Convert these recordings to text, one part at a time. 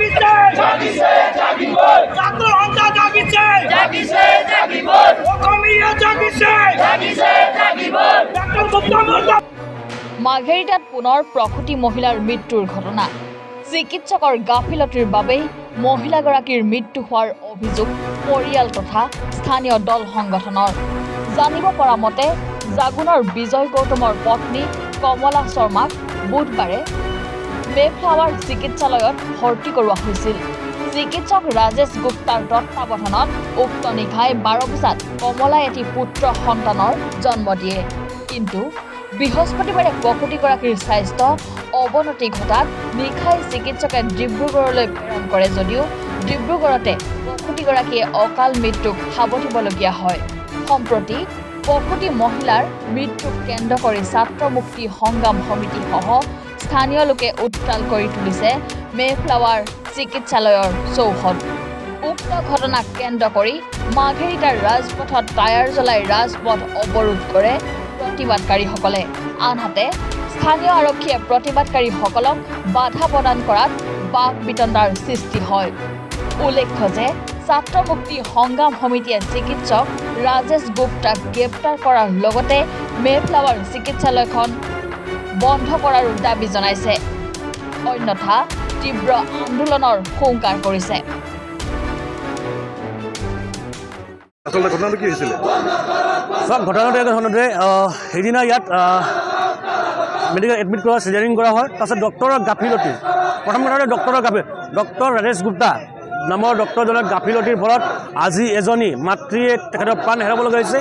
জাগিছে জাগিছে জাগিবই ছাত্র সন্থা জাগিছে জাগিছে জাগিবই অসমীয়া জাগিছে জাগিছে জাগিবই ডক্টর গুপ্তা মহোদয় মাৰ্ঘেৰিটাত পুনৰ প্ৰসূতি মহিলাৰ মৃত্যুৰ ঘটনা চিকিৎসকৰ গাফিলতিৰ বাবেই মহিলাগৰাকীৰ মৃত্যু হোৱাৰ অভিযোগ পৰিয়াল তথা স্থানীয় দল সংগঠনৰ জানিব পৰা মতে জাগুনৰ বিজয় গৌতমৰ পত্নী কমলা শৰ্মাক বুধবাৰে মেফ্লাৱাৰ চিকিৎসালয়ত ভৰ্তি কৰোৱা হৈছিল চিকিৎসক ৰাজেশ গুপ্তাৰ তত্বাৱধানত উক্ত নিশাই 12 বজাত কমলাই এটি পুত্ৰ সন্তানৰ জন্ম দিয়ে কিন্তু বৃহস্পতিবাৰে প্ৰসূতিগৰাকীৰ স্বাস্থ্য অৱনতি ঘটাত নিশাই চিকিৎসকে ডিব্ৰুগড়লৈ প্ৰেৰণ কৰে যদিও ডিব্ৰুগড়তে প্ৰসূতিগৰাকীয়ে অকাল মৃত্যুক সাৱটিবলগীয়া হয় সম্প্ৰতি প্ৰসূতি মহিলাৰ মৃত্যুক কেন্দ্ৰ কৰি ছাত্ৰ মুক্তি সংগ্ৰাম সমিতিসহ স্থানীয় লোকে উত্তাল কৰি তুলিছে মেফ্লাৱাৰ চিকিৎসালয়ৰ চৌহদ উক্ত ঘটনাক কেন্দ্ৰ কৰি মাৰ্ঘেৰিটাৰ ৰাজপথত টায়াৰ জ্বলাই ৰাজপথ অৱৰোধ কৰে প্ৰতিবাদকাৰীসকলে আনহাতে স্থানীয় আৰক্ষীয়ে প্ৰতিবাদকাৰীসকলক বাধা প্ৰদান কৰাত বাক বিতণ্ডাৰ সৃষ্টি হয় উল্লেখ্য যে ছাত্ৰ মুক্তি সংগ্ৰাম সমিতিয়ে চিকিৎসক ৰাজেশ গুপ্তাক গ্ৰেপ্তাৰ কৰাৰ লগতে মেফ্লাৱাৰ চিকিৎসালয়খন বন্ধ কৰাৰো দাবী জনাইছে অন্যথা তীব্ৰ আন্দোলনৰ হুংকাৰ কৰিছে আসলে ঘটনাটো কি হৈছিলে সব ঘটনাটো ঘটনাতে সেইদিনা ইয়াত মেডিকেল এডমিট কৰা চিজাৰিং কৰা হয় তাৰপিছত ডক্টৰৰ গাফিলতি প্ৰথম কথাতে ডক্টৰ ৰাজেশ গুপ্তা নামৰ ডক্টৰজনৰ গাফিলতিৰ ফলত আজি এজনী মাতৃয়ে তেখেতৰ প্ৰাণ হেৰাবলগীয়া হৈছে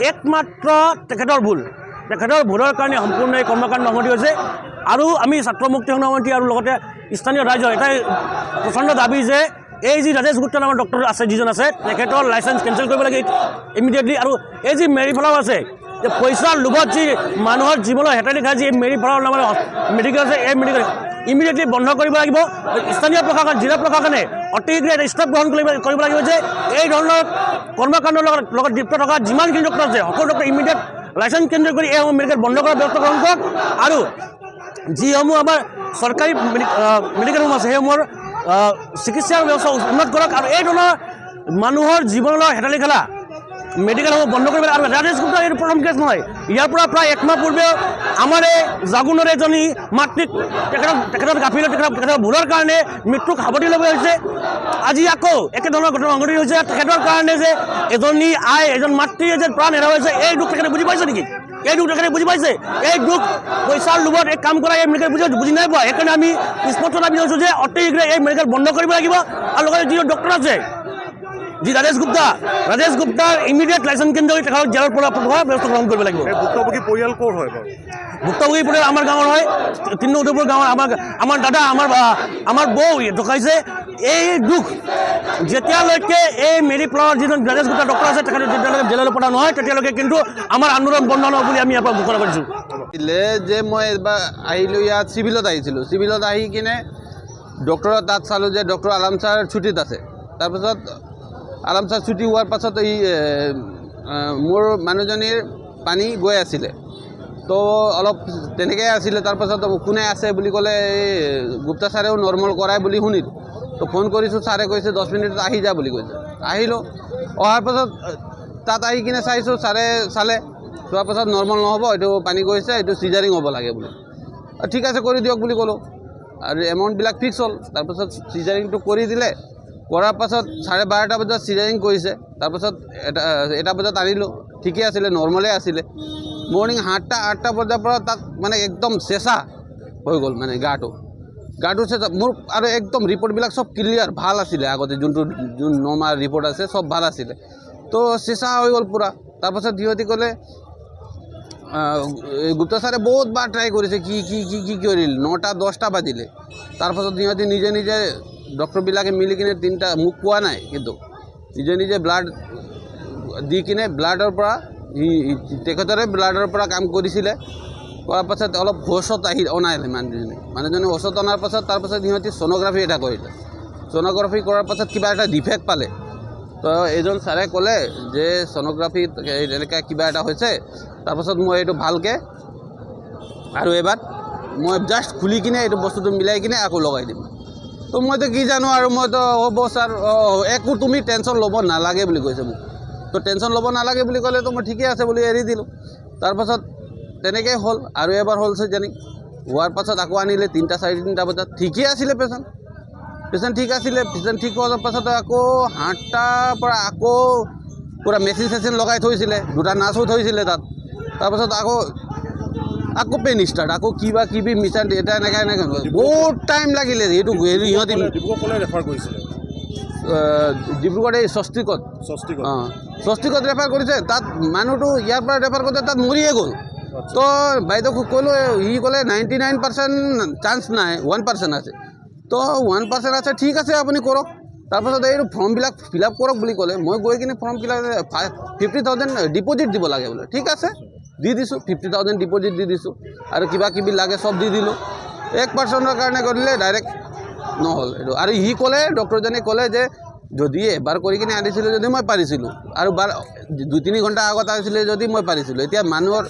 একমাত্ৰ তেখেতৰ ভুলৰ কাৰণে সম্পূৰ্ণ এই কৰ্মকাণ্ড সংঘটিত হৈছে আৰু আমি ছাত্ৰ মুক্তি সংগ্ৰাম সমিতি আৰু লগতে স্থানীয় ৰাইজৰ এটাই প্ৰচণ্ড দাবী যে এই যি ৰাজেশ গুপ্তা নামৰ ডক্টৰ আছে যিজন আছে তেখেতৰ লাইচেঞ্চ কেঞ্চেল কৰিব লাগে ইমিডিয়েটলি আৰু এই যি মেৰিফ্লাৱাৰ আছে যে পইচাৰ লোভত যি মানুহৰ জীৱনৰ হেতালি খাই যি মেৰিফ্লাৱাৰ নামৰ মেডিকেল আছে এই মেডিকেল ইমিডিয়েটলি বন্ধ কৰিব লাগিব স্থানীয় প্ৰশাসন জিলা প্ৰশাসনে অতি শীঘ্ৰে এটা ষ্টেপ গ্ৰহণ কৰিব লাগিব যে এই ধৰণৰ কৰ্মকাণ্ডৰ লগত লিপ্ত থকা যিমানখিনি ডক্টৰ আছে সকলো ডক্টৰ ইমিডিয়েট লাইচেঞ্চ কেঞ্চেল কৰি এইসমূহ মেডিকেল বন্ধ কৰাৰ ব্যৱস্থা গ্ৰহণ কৰক আৰু যিসমূহ আমাৰ চৰকাৰী মেডিকেলসমূহ আছে সেইসমূহৰ চিকিৎসাৰ ব্যৱস্থা উন্নত কৰক আৰু এই ধৰণৰ মানুহৰ জীৱনৰ হেতালি খেলা মেডিকেলসমূহ বন্ধ কৰিব আৰু ৰাজেশ গুপ্তাৰ এইটো প্ৰথম কেছ নহয় ইয়াৰ পৰা প্ৰায় একমাহ পূৰ্বে আমাৰ এই জাগুনৰ এজনী মাতৃক তেখেতৰ গাফিলতি তেখেতৰ ভুলৰ কাৰণে মৃত্যুক সাৱটিবলগীয়া হৈছে আজি আকৌ একেধৰণৰ ঘটনা সংঘটিত হৈছে তেখেতৰ কাৰণে যে এজনী এজন মাতৃয়ে যে প্ৰাণ হেৰুৱাইছে এই দুখ তেখেতে বুজি পাইছে নেকি এই দুখ তেখেতে বুজি পাইছে এই দুখ পইচাৰ লোভত এই কাম কৰা এই মেডিকেল বুজি নাই পোৱা সেইকাৰণে আমি স্পষ্ট দাবী কৰিছোঁ যে অতি শীঘ্ৰে এই মেডিকেল বন্ধ কৰিব লাগিব আৰু লগতে যিটো ডক্টৰ আছে যি ৰাজেশ গুপ্তাৰ ইমিডিয়েট লাইচেঞ্চ কেন্দ্ৰ কৰি তেখেতক জেলৰ পৰা পঠোৱাৰ ব্যৱস্থা গ্ৰহণ কৰিব লাগিব ভুক্তভোগী পৰিয়াল ক'ৰ হয় বাৰু ভুক্তভোগী পৰিয়াল আমাৰ গাঁৱৰ হয় তিনি উদয়পুৰ গাঁৱৰ আমাৰ দাদা আমাৰ বৌ ঢুকাইছে এই দুখ যেতিয়ালৈকে এই মেৰিফ্লাৱাৰ যিজন ৰাজেশ গুপ্তা ডক্টৰ আছে তেখেতক যেতিয়ালৈকে জেললৈ পঠোৱা নহয় তেতিয়ালৈকে কিন্তু আমাৰ আন্দোলন বন্ধ নহয় বুলি আমি ইয়াৰ পৰা ঘোষণা কৰিছোঁ যে মই এবাৰ আহিলোঁ ইয়াত চিভিলত আহিছিলোঁ চিভিলত আহি কিনে ডক্টৰৰ তাত চালোঁ যে ডক্টৰ আলাম ছাৰ ছুটীত আছে তাৰপিছত আলাম ছাৰ ছুটী হোৱাৰ পাছত এই মোৰ মানুহজনীৰ পানী গৈ আছিলে তো অলপ তেনেকৈ আছিলে তাৰপাছত কোনে আছে বুলি ক'লে এই গুপ্তা ছাৰেও নৰ্মেল কৰাই বুলি শুনিলোঁ তো ফোন কৰিছোঁ ছাৰে কৈছে 10 মিনিটত আহি যা বুলি কৈছে আহিলোঁ অহাৰ পাছত তাত আহি কিনে চাইছোঁ ছাৰে চালে চোৱাৰ পাছত নৰ্মেল নহ'ব এইটো পানী গৈছে এইটো চিজাৰিং হ'ব লাগে বুলি ঠিক আছে কৰি দিয়ক বুলি ক'লোঁ আৰু এমাউণ্টবিলাক ফিক্স হ'ল তাৰপাছত চিজাৰিংটো কৰি দিলে কৰাৰ পাছত 12:30 বজাত চিজাৰিং কৰিছে তাৰপাছত এটা বজাত আনিলোঁ ঠিকে আছিলে নৰ্মেলে আছিলে মৰ্ণিং 7টা বজাৰ পৰা তাত মানে একদম চেঁচা হৈ গ'ল মানে গাটো চেঁচা মোৰ আৰু একদম ৰিপৰ্টবিলাক চব ক্লিয়াৰ ভাল আছিলে আগতে যোন নৰ্মাল ৰিপৰ্ট আছে চব ভাল আছিলে তো চেঁচা হৈ গ'ল পূৰা তাৰপাছত সিহঁতি ক'লে গুপ্তা ছাৰে বহুত বাৰ ট্ৰাই কৰিছে কি কৰিল 9টা 10টা বাজিলে তাৰপাছত সিহঁতি নিজে ডক্টৰবিলাকে মিলি কিনে 3টা মোক কোৱা নাই কিন্তু নিজে ব্লাড দি কিনে ব্লাডৰ পৰা তেখেতৰে ব্লাডৰ পৰা কাম কৰিছিলে কৰাৰ পাছত অলপ হোচত অনাইলে মানুহজনে হোচত অনাৰ পাছত তাৰপাছত সিহঁতি ছ'ন'গ্ৰাফি এটা কৰিলে ছ'ন'গ্ৰাফি কৰাৰ পাছত কিবা এটা ডিফেক্ট পালে তো এজন ছাৰে ক'লে যে ছ'ন'গ্ৰাফি এনেকৈ কিবা এটা হৈছে তাৰপাছত মই এইটো ভালকৈ আৰু এবাৰ মই জাষ্ট খুলি কিনে এইটো বস্তুটো মিলাই কিনে আকৌ লগাই দিম তো মইতো কি জানো আৰু মইতো হ'ব ছাৰ একো তুমি টেনশ্যন ল'ব নালাগে বুলি কৈছে মোক তো টেনশ্যন ল'ব নালাগে বুলি ক'লে তো মই ঠিকে আছে বুলি এৰি দিলোঁ তাৰপাছত তেনেকৈ হ'ল আৰু এবাৰ হ'ল জানি হোৱাৰ পাছত আকৌ আনিলে 3টা 3:30 বজাত ঠিকেই আছিলে পেচেণ্ট ঠিক আছিলে পেচেণ্ট ঠিক হোৱাৰ পাছত আকৌ 8টাৰ পৰা আকৌ পূৰা মেচিন লগাই থৈছিলে 2টা নাৰ্ছো থৈছিলে তাত তাৰপাছত আকৌ পেইন ষ্টাৰ্ট আকৌ কিবি মিছান এটা এনেকৈ বহুত টাইম লাগিলে এইটো ইহঁতি ডিব্ৰুগড় ৰেফাৰ কৰিছিলে ডিব্ৰুগড় এই ষষ্ঠীকত ষষ্ঠীকত ৰেফাৰ কৰিছে তাত মানুহটো ইয়াৰ পৰা ৰেফাৰ কৰোঁতে তাত মৰিয়ে গ'ল তো বাইদেউক ক'লোঁ সি ক'লে 99% চান্স নাই 1% আছে তো 1% আছে ঠিক আছে আপুনি কৰক তাৰপাছত এই ফৰ্মবিলাক ফিল আপ কৰক বুলি ক'লে মই গৈ কিনে ফৰ্মবিলাক 50,000 ডিপজিট দিব লাগে বোলে ঠিক আছে দি দিছোঁ 50,000 ডিপজিট দি দিছোঁ আৰু কিবি লাগে চব দি দিলোঁ 1%ৰ কাৰণে কৰিলে ডাইৰেক্ট নহ'ল এইটো আৰু সি ক'লে ডক্টৰজনে ক'লে যে যদি এবাৰ কৰি কিনে আনিছিলোঁ যদি মই পাৰিছিলোঁ আৰু 2-3 ঘণ্টা আগত আহিছিলে যদি মই পাৰিছিলোঁ এতিয়া মানুহৰ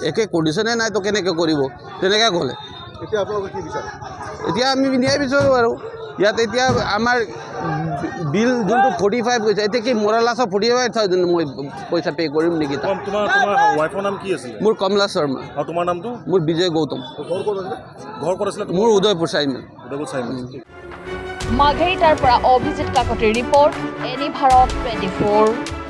একে কণ্ডিশ্যনে নাই তো কেনেকৈ কৰিব তেনেকৈ ক'লে এতিয়া আপোনালোকে কি বিচাৰে এতিয়া আমি ন্যায় বিচাৰোঁ আৰু ইয়াত এতিয়া আমাৰ বিল যোনটো 45 গৈছে এতিয়া কি মোৰা লাষ্টৰ 45,000 মই পইচা পে' কৰিম নেকি তোমাৰ ৱাইফৰ নাম কি আছিলে মোৰ কমলা শৰ্মা আৰু তোমাৰ নামটো মোৰ বিজয় গৌতম ঘৰ ক'ত আছিলে মোৰ উদয়পুৰ চাইমেল মাঘেৰিটাৰ পৰা অভিজিত কাকতিৰ ৰিপৰ্ট এনি ভাৰত 24।